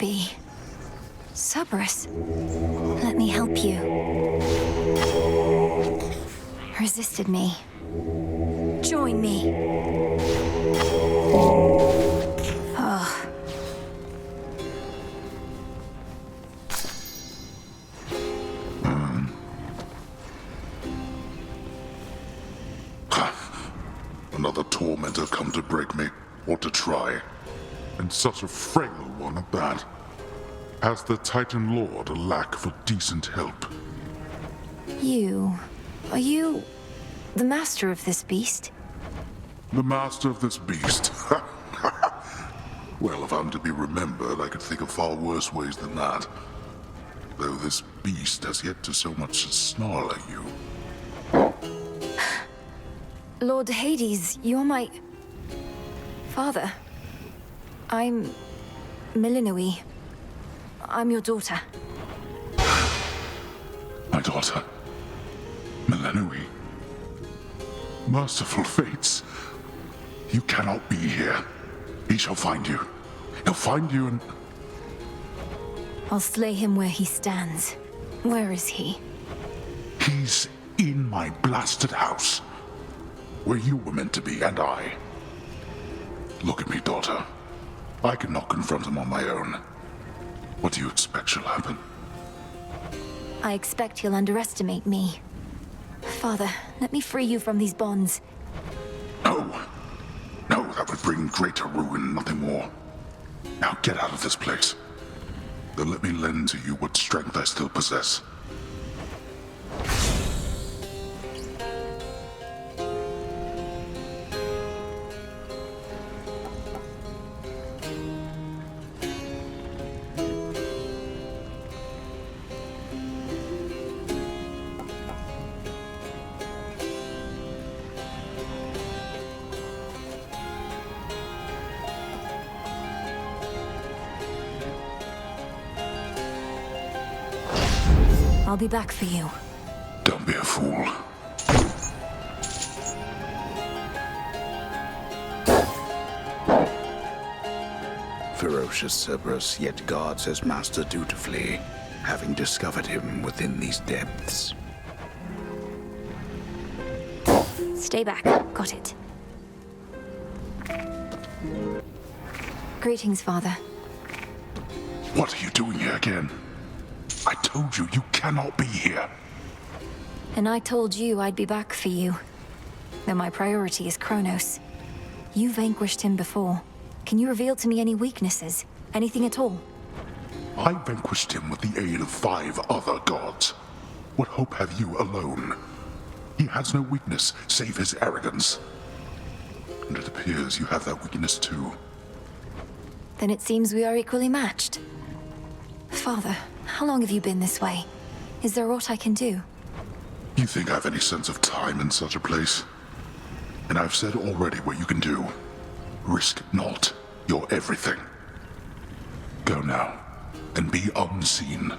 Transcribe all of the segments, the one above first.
be? Cerberus, let me help you. Resisted me. Join me. Oh. Another tormentor come to break me, or to try. And such a frail one at that. Has the Titan Lord a lack for decent help? Are you the master of this beast? The master of this beast? Well, if I'm to be remembered, I could think of far worse ways than that. Though this beast has yet to so much as snarl at you. Lord Hades, you're my... father. I'm... Melinoe. I'm your daughter. My daughter? Melinoe? Merciful fates. You cannot be here. He shall find you. He'll find you and... I'll slay him where he stands. Where is he? He's in my blasted house. Where you were meant to be, and I. Look at me, daughter. I cannot confront him on my own. What do you expect shall happen? I expect he'll underestimate me. Father, let me free you from these bonds. No. No, that would bring greater ruin, nothing more. Now get out of this place. Then let me lend to you what strength I still possess. I'll be back for you. Don't be a fool. Ferocious Cerberus yet guards his master dutifully, having discovered him within these depths. Stay back. Got it. Greetings, Father. What are you doing here again? I told you, you cannot be here. And I told you I'd be back for you. Though my priority is Kronos. You vanquished him before. Can you reveal to me any weaknesses? Anything at all? I vanquished him with the aid of 5 other gods. What hope have you alone? He has no weakness, save his arrogance. And it appears you have that weakness too. Then it seems we are equally matched. Father, how long have you been this way? Is there aught I can do? You think I have any sense of time in such a place? And I've said already what you can do. Risk not your everything. Go now, and be unseen.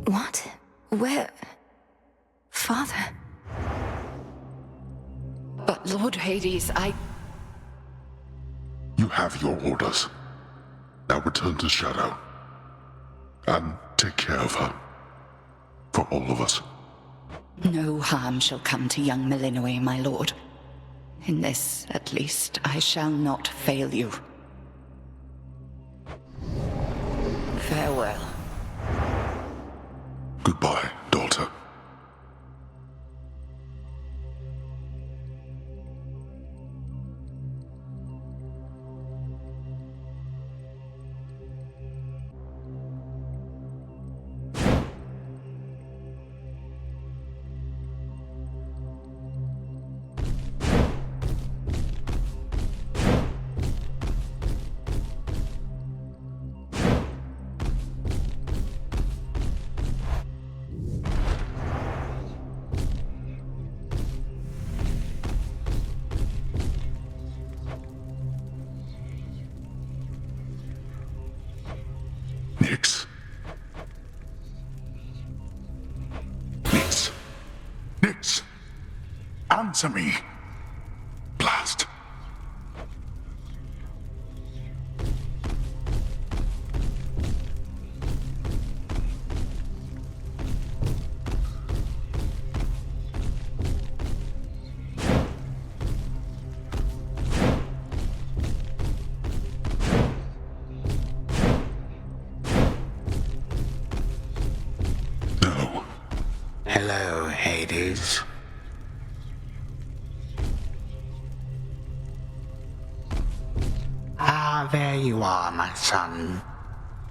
What? Where? Father? But Lord Hades, You have your orders. Now return to Shadow. And take care of her. For all of us. No harm shall come to young Melinoe, my lord. In this, at least, I shall not fail you. Farewell. Goodbye, daughter. Nyx. Nyx. Nyx. Answer me. Blast. Hello, Hades. Ah, there you are, my son.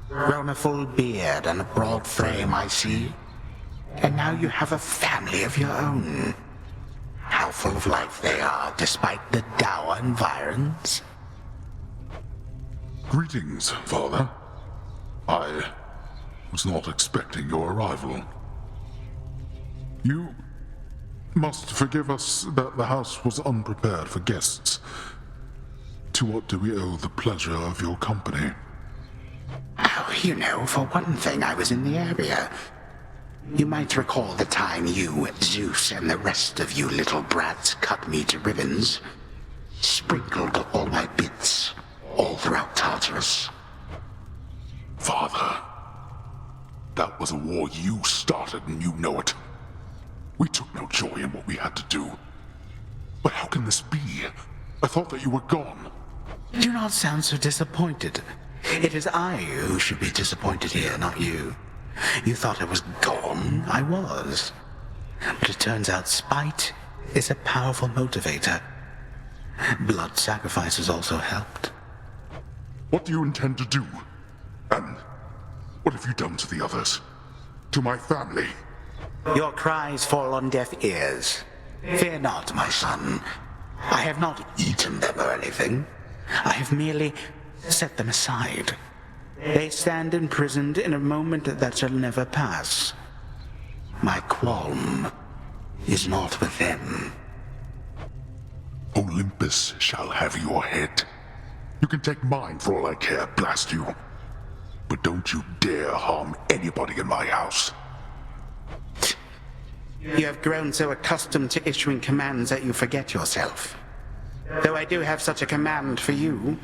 Grown a full beard and a broad frame, I see. And now you have a family of your own. How full of life they are, despite the dour environs. Greetings, Father. I was not expecting your arrival. You must forgive us that the house was unprepared for guests. To what do we owe the pleasure of your company? Oh, you know, for one thing, I was in the area. You might recall the time you, Zeus, and the rest of you little brats cut me to ribbons. Sprinkled all my bits all throughout Tartarus. Father, that was a war you started and you know it. We took no joy in what we had to do. But how can this be? I thought that you were gone. Do not sound so disappointed. It is I who should be disappointed here, not you. You thought I was gone. I was. But it turns out spite is a powerful motivator. Blood sacrifices also helped. What do you intend to do? And what have you done to the others? To my family? Your cries fall on deaf ears. Fear not, my son. I have not eaten them or anything. I have merely set them aside. They stand imprisoned in a moment that shall never pass. My qualm is not with them. Olympus shall have your head. You can take mine for all I care, blast you. But don't you dare harm anybody in my house. You have grown so accustomed to issuing commands that you forget yourself. Though I do have such a command for you,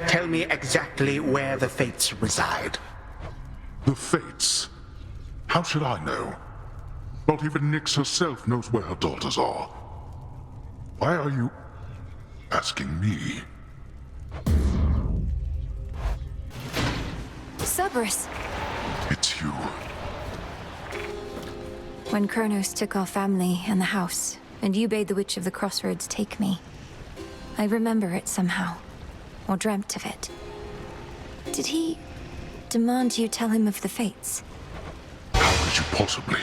tell me exactly where the Fates reside. The Fates? How should I know? Not even Nyx herself knows where her daughters are. Why are you asking me? Cerberus! It's you. When Kronos took our family and the house, and you bade the Witch of the Crossroads take me, I remember it somehow, or dreamt of it. Did he demand you tell him of the Fates? How could you possibly?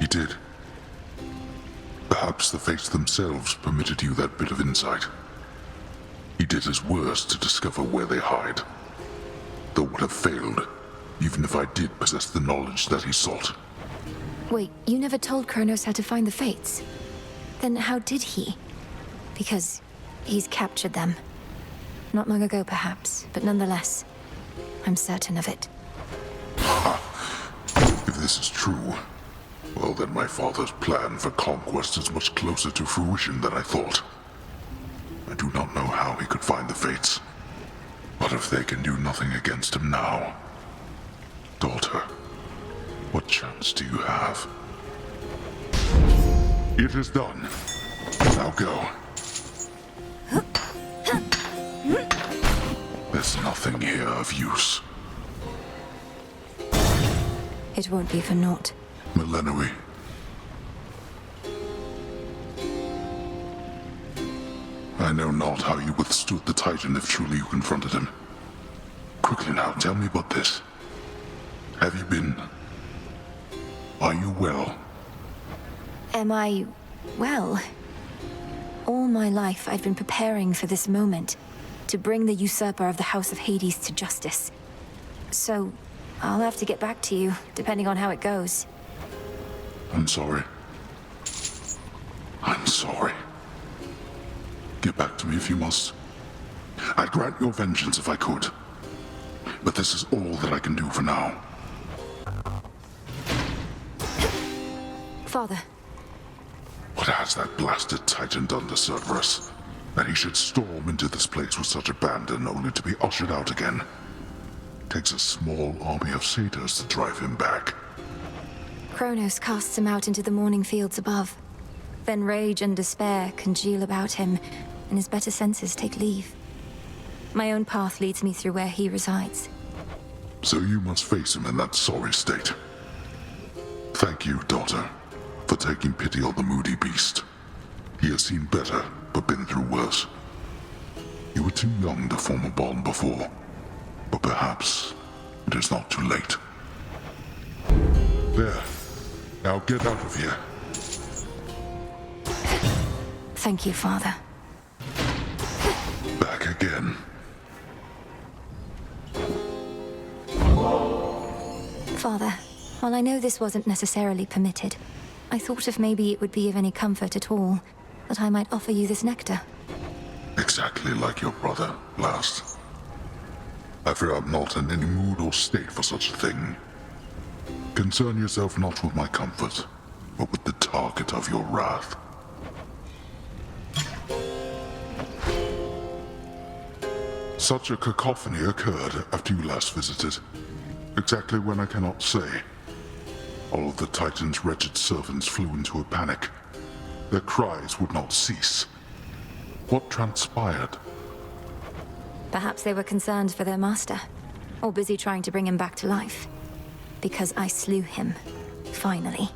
He did. Perhaps the Fates themselves permitted you that bit of insight. He did his worst to discover where they hide, though would have failed, even if I did possess the knowledge that he sought. Wait, you never told Kronos how to find the Fates? Then how did he? Because he's captured them. Not long ago, perhaps, but nonetheless, I'm certain of it. If this is true, well then my father's plan for conquest is much closer to fruition than I thought. I do not know how he could find the Fates, but if they can do nothing against him now, daughter, what chance do you have? It is done. Now go. There's nothing here of use. It won't be for naught. Melinoe. I know not how you withstood the Titan if truly you confronted him. Quickly now, tell me about this. Have you been... Are you well? Am I... well? All my life I've been preparing for this moment, to bring the usurper of the House of Hades to justice. So, I'll have to get back to you, depending on how it goes. I'm sorry. I'm sorry. Get back to me if you must. I'd grant your vengeance if I could. But this is all that I can do for now. Father. What has that blasted Titan done to Cerberus? That he should storm into this place with such abandon only to be ushered out again. Takes a small army of satyrs to drive him back. Kronos casts him out into the morning fields above. Then rage and despair congeal about him, and his better senses take leave. My own path leads me through where he resides. So you must face him in that sorry state. Thank you, daughter, for taking pity on the moody beast. He has seen better, but been through worse. You were too young to form a bond before, but perhaps it is not too late. There. Now get out of here. Thank you, Father. Back again. Father, while I know this wasn't necessarily permitted, I thought if maybe it would be of any comfort at all, that I might offer you this nectar. Exactly like your brother, last. I fear I'm not in any mood or state for such a thing. Concern yourself not with my comfort, but with the target of your wrath. Such a cacophony occurred after you last visited. Exactly when I cannot say. All of the Titan's wretched servants flew into a panic. Their cries would not cease. What transpired? Perhaps they were concerned for their master, or busy trying to bring him back to life. Because I slew him, finally.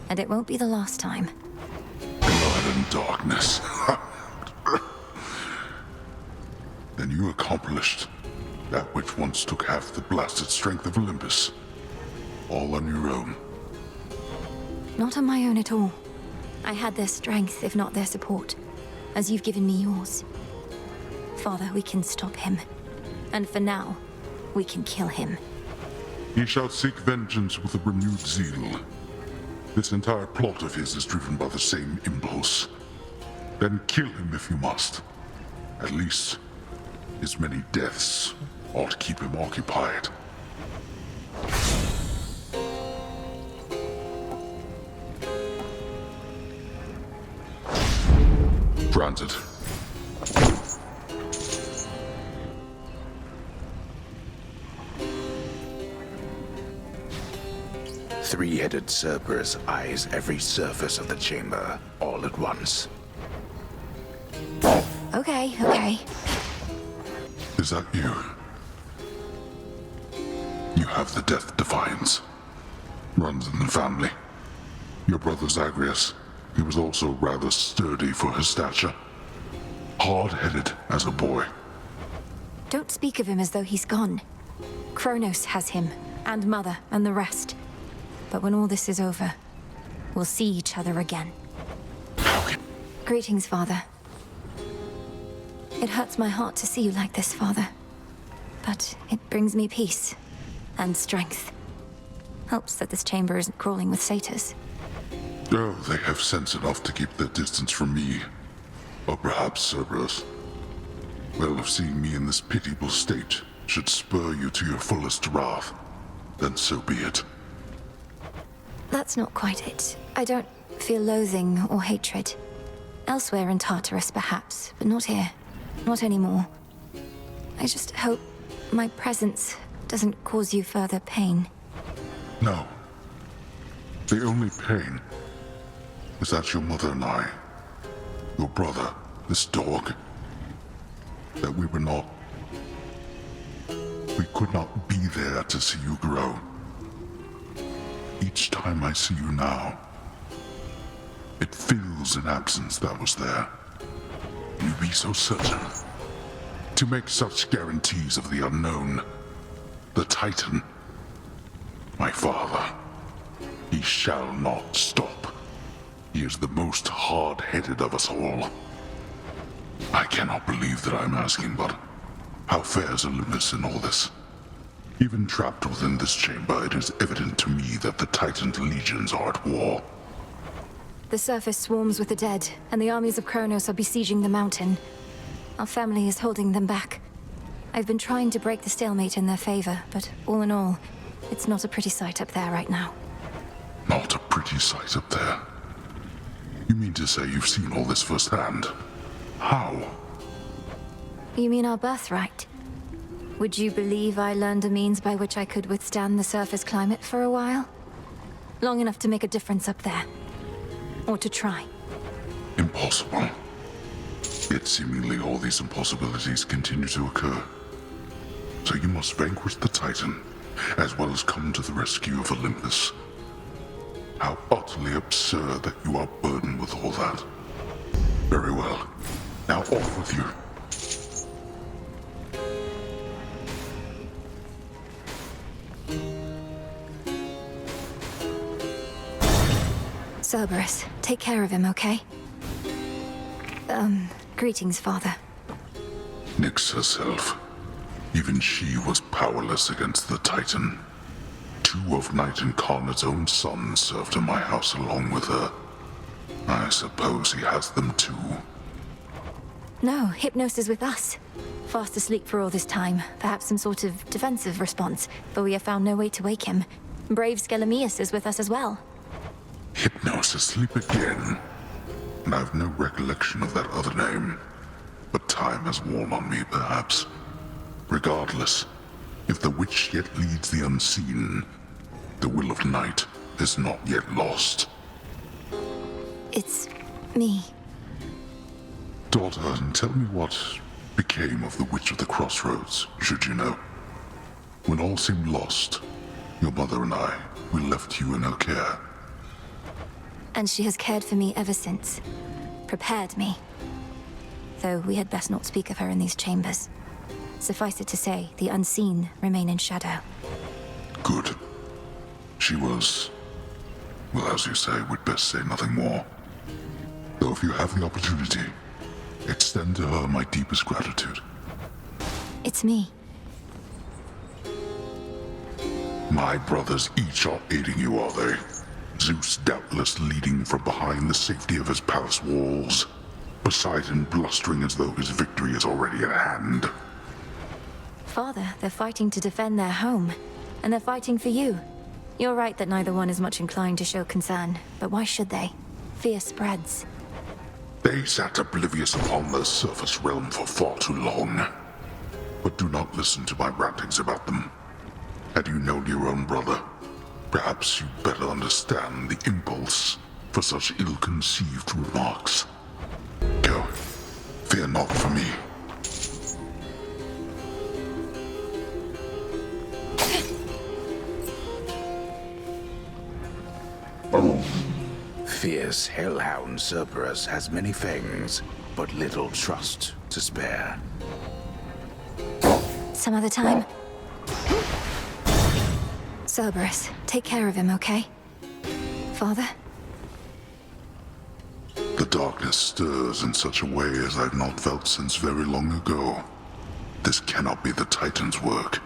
And it won't be the last time. Blood and darkness. Then you accomplished that which once took half the blasted strength of Olympus. All on your own. Not on my own at all. I had their strength, if not their support, as you've given me yours. Father, we can stop him. And for now, we can kill him. He shall seek vengeance with a renewed zeal. This entire plot of his is driven by the same impulse. Then kill him if you must. At least, his many deaths ought to keep him occupied. Granted. Three-headed Cerberus eyes every surface of the chamber, all at once. Okay. Is that you? You have the Death Defiance. Runs in the family. Your brother Zagreus, he was also rather sturdy for his stature. Hard-headed as a boy. Don't speak of him as though he's gone. Kronos has him, and Mother, and the rest. But when all this is over, we'll see each other again. Greetings, Father. It hurts my heart to see you like this, Father. But it brings me peace and strength. Helps that this chamber isn't crawling with satyrs. Oh, they have sense enough to keep their distance from me. Or perhaps Cerberus. Well, if seeing me in this pitiable state should spur you to your fullest wrath, then so be it. That's not quite it. I don't feel loathing or hatred. Elsewhere in Tartarus, perhaps, but not here. Not anymore. I just hope my presence doesn't cause you further pain. No. The only pain is that your mother and I, your brother, this dog, that we were not... We could not be there to see you grow. Each time I see you now, it fills an absence that was there. You be so certain. To make such guarantees of the unknown. The Titan. My father. He shall not stop. He is the most hard-headed of us all. I cannot believe that I'm asking, but how fares Olympus in all this? Even trapped within this chamber, it is evident to me that the Titan's legions are at war. The surface swarms with the dead, and the armies of Kronos are besieging the mountain. Our family is holding them back. I've been trying to break the stalemate in their favor, but all in all, it's not a pretty sight up there right now. Not a pretty sight up there. You mean to say you've seen all this firsthand? How? You mean our birthright? Would you believe I learned a means by which I could withstand the surface climate for a while? Long enough to make a difference up there. Or to try. Impossible. Yet seemingly all these impossibilities continue to occur. So you must vanquish the Titan, as well as come to the rescue of Olympus. How utterly absurd that you are burdened with all that. Very well. Now off with you. Cerberus, take care of him, okay? Greetings, Father. Nyx herself. Even she was powerless against the Titan. 2 of Night Incarnate's own sons served in my house along with her. I suppose he has them too. No, Hypnos is with us. Fast asleep for all this time. Perhaps some sort of defensive response, but we have found no way to wake him. Brave Skelemius is with us as well. Hypnos asleep again. And I have no recollection of that other name. But time has worn on me, perhaps. Regardless, if the witch yet leads the unseen, the will of night is not yet lost. It's me. Daughter, tell me what became of the Witch of the Crossroads, should you know. When all seemed lost, your mother and I, we left you in her care. And she has cared for me ever since. Prepared me. Though we had best not speak of her in these chambers. Suffice it to say, the unseen remain in shadow. Good. She was... well, as you say, we'd best say nothing more. Though if you have the opportunity, extend to her my deepest gratitude. It's me. My brothers each are aiding you, are they? Zeus doubtless leading from behind the safety of his palace walls. Poseidon blustering as though his victory is already at hand. Father, they're fighting to defend their home. And they're fighting for you. You're right that neither one is much inclined to show concern. But why should they? Fear spreads. They sat oblivious upon the surface realm for far too long. But do not listen to my rantings about them. Had you known your own brother, perhaps you'd better understand the impulse for such ill-conceived remarks. Go. Fear not for me. Fierce hellhound Cerberus has many fangs, but little trust to spare. Some other time. Cerberus, take care of him, okay? Father? The darkness stirs in such a way as I've not felt since very long ago. This cannot be the Titan's work.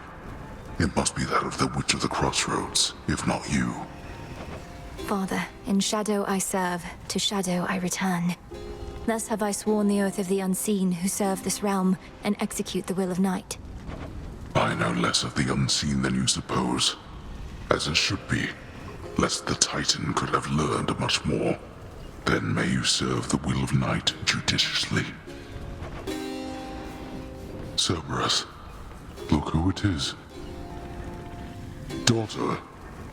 It must be that of the Witch of the Crossroads, if not you. Father, in shadow I serve, to shadow I return. Thus have I sworn the oath of the unseen who serve this realm and execute the will of night. I know less of the unseen than you suppose. As it should be, lest the Titan could have learned much more. Then may you serve the will of night judiciously. Cerberus, look who it is. Daughter,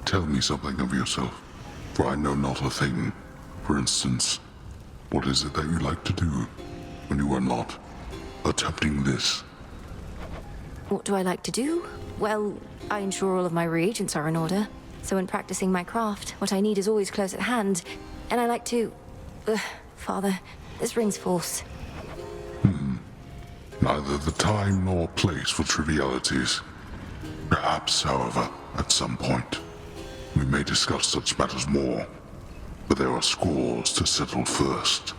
tell me something of yourself, for I know not a thing. For instance, what is it that you like to do when you are not attempting this? What do I like to do? Well, I ensure all of my reagents are in order. So when practicing my craft, what I need is always close at hand. And I like to... Father, this rings false. Neither the time nor place for trivialities. Perhaps, however, at some point, we may discuss such matters more. But there are scores to settle first.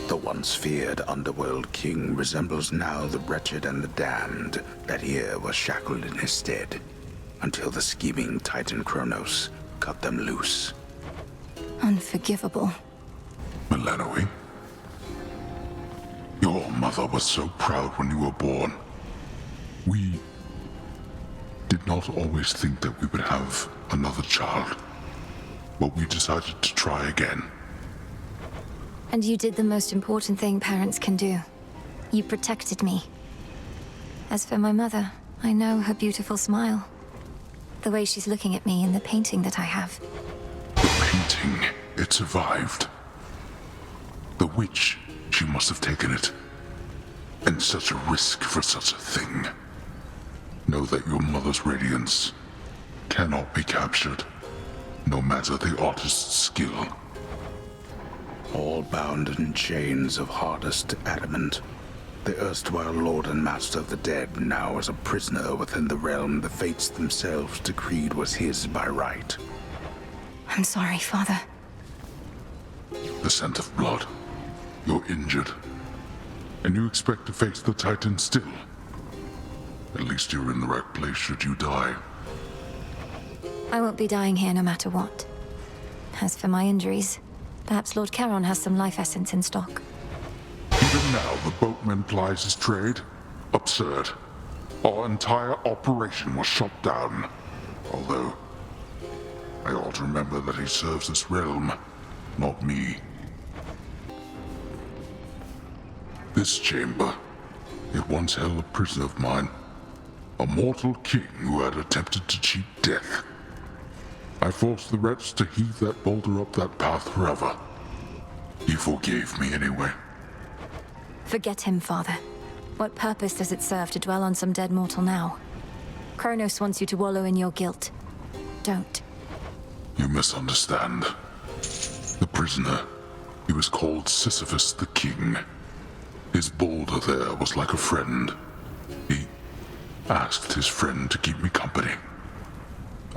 The once feared underworld king resembles now the wretched and the damned that here was shackled in his stead, until the scheming Titan Kronos cut them loose. Unforgivable. Melinoe, your mother was so proud when you were born. We did not always think that we would have another child, but we decided to try again. And you did the most important thing parents can do. You protected me. As for my mother, I know her beautiful smile. The way she's looking at me in the painting that I have. The painting, it survived. The witch, she must have taken it. And such a risk for such a thing. Know that your mother's radiance cannot be captured, no matter the artist's skill. All bound in chains of hardest adamant. The erstwhile lord and master of the dead now is a prisoner within the realm the fates themselves decreed was his by right. I'm sorry, Father. The scent of blood. You're injured. And you expect to face the Titan still. At least you're in the right place should you die. I won't be dying here no matter what. As for my injuries, perhaps Lord Charon has some life essence in stock. Even now, the boatman plies his trade? Absurd. Our entire operation was shot down. Although, I ought to remember that he serves this realm, not me. This chamber, it once held a prisoner of mine. A mortal king who had attempted to cheat death. I forced the wretch to heave that boulder up that path forever. He forgave me anyway. Forget him, Father. What purpose does it serve to dwell on some dead mortal now? Kronos wants you to wallow in your guilt. Don't. You misunderstand. The prisoner, he was called Sisyphus the King. His boulder there was like a friend. He asked his friend to keep me company.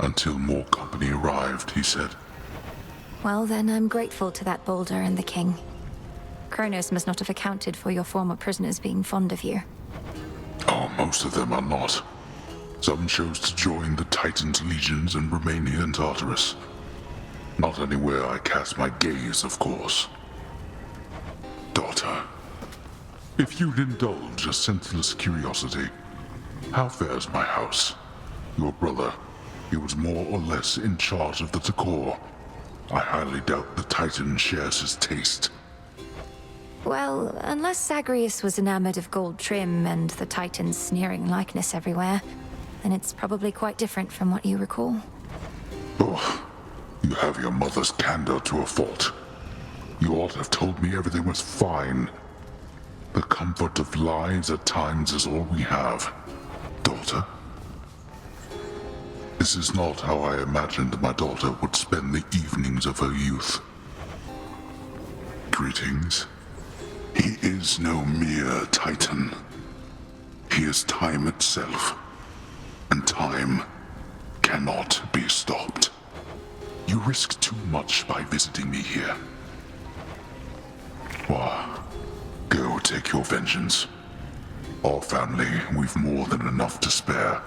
Until more company arrived, he said. Well, then I'm grateful to that boulder and the king. Kronos must not have accounted for your former prisoners being fond of you. Oh, most of them are not. Some chose to join the Titan's legions and remain here in Tartarus. Not anywhere I cast my gaze, of course. Daughter, if you'd indulge a senseless curiosity, how fares my house? Your brother, he was more or less in charge of the decor. I highly doubt the Titan shares his taste. Well, unless Zagreus was enamored of gold trim and the Titan's sneering likeness everywhere, then it's probably quite different from what you recall. Oh, you have your mother's candor to a fault. You ought to have told me everything was fine. The comfort of lies at times is all we have. Daughter? This is not how I imagined my daughter would spend the evenings of her youth. Greetings. He is no mere Titan. He is time itself. And time cannot be stopped. You risk too much by visiting me here. Why, go take your vengeance. Our family, we've more than enough to spare.